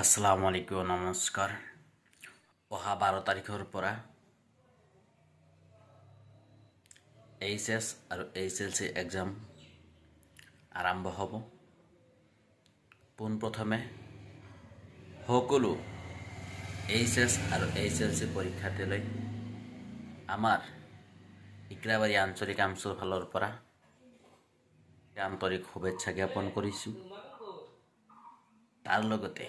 আসসালামু আলাইকুম নমস্কাৰ। অহা 12 তাৰিখৰ পৰা এইচএছ আৰু এইচএলচি এক্সাম আৰম্ভ হ'ব। পোনপ্ৰথমে সকলো এইচএছ আৰু এইচএলচি পৰীক্ষাৰ্থীলৈ আমাৰ ইকৰাবাৰী আঞ্চলিক আমচুৰ ফালৰ পৰা আন্তৰিক শুভেচ্ছা জ্ঞাপন কৰিছোঁ। তাৰ লগতে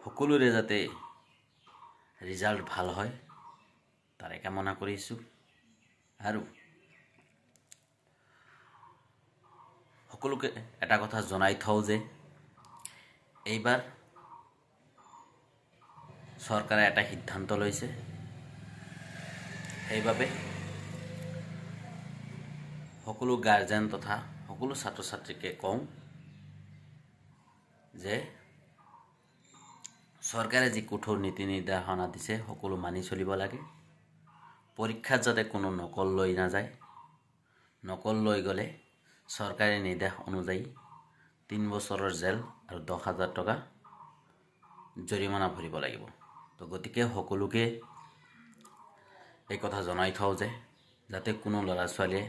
সকলোৰে যাতে ৰিজাল্ট ভাল হয় তাৰে কামনা কৰিছোঁ আৰু সকলোকে এটা কথা জনাই থওঁ যে এইবাৰ চৰকাৰে এটা সিদ্ধান্ত লৈছে। সেইবাবে সকলো গাৰ্জেন তথা সকলো ছাত্ৰ ছাত্ৰীকে কওঁ যে চৰকাৰে যি কঠোৰ নীতি নিৰ্দেশনা দিছে সকলো মানি চলিব লাগে। পৰীক্ষাত যাতে কোনো নকল লৈ নাযায়। নকল লৈ গ'লে চৰকাৰী নিৰ্দেশ অনুযায়ী 3 বছৰৰ জেল আৰু 10,000 টকা জৰিমনা ভৰিব লাগিব। তো গতিকে সকলোকে এই কথা জনাই থওঁ যে যাতে কোনো ল'ৰা ছোৱালীয়ে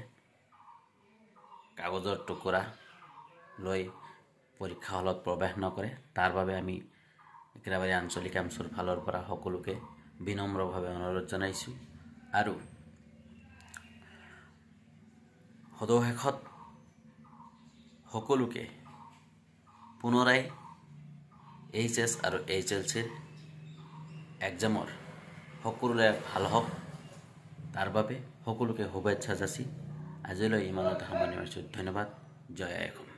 কাগজৰ টুকুৰা লৈ পৰীক্ষা হলত প্ৰৱেশ নকৰে। তাৰ বাবে আমি ইকৰাবাৰী আঞ্চলিক আমচুৰ ফালৰ পৰা সকলোকে বিনম্ৰভাৱে অনুৰোধ জনাইছোঁ আৰু সদশেষত সকলোকে পুনৰাই এইচএছ আৰু এইচএলচিৰ এক্সামৰ সকলোৰে ভাল হওক তাৰ বাবে সকলোকে শুভেচ্ছা যাচি আজিলৈ ইমানতে সামৰণি মাৰিছোঁ। ধন্যবাদ। জয় আই অসম।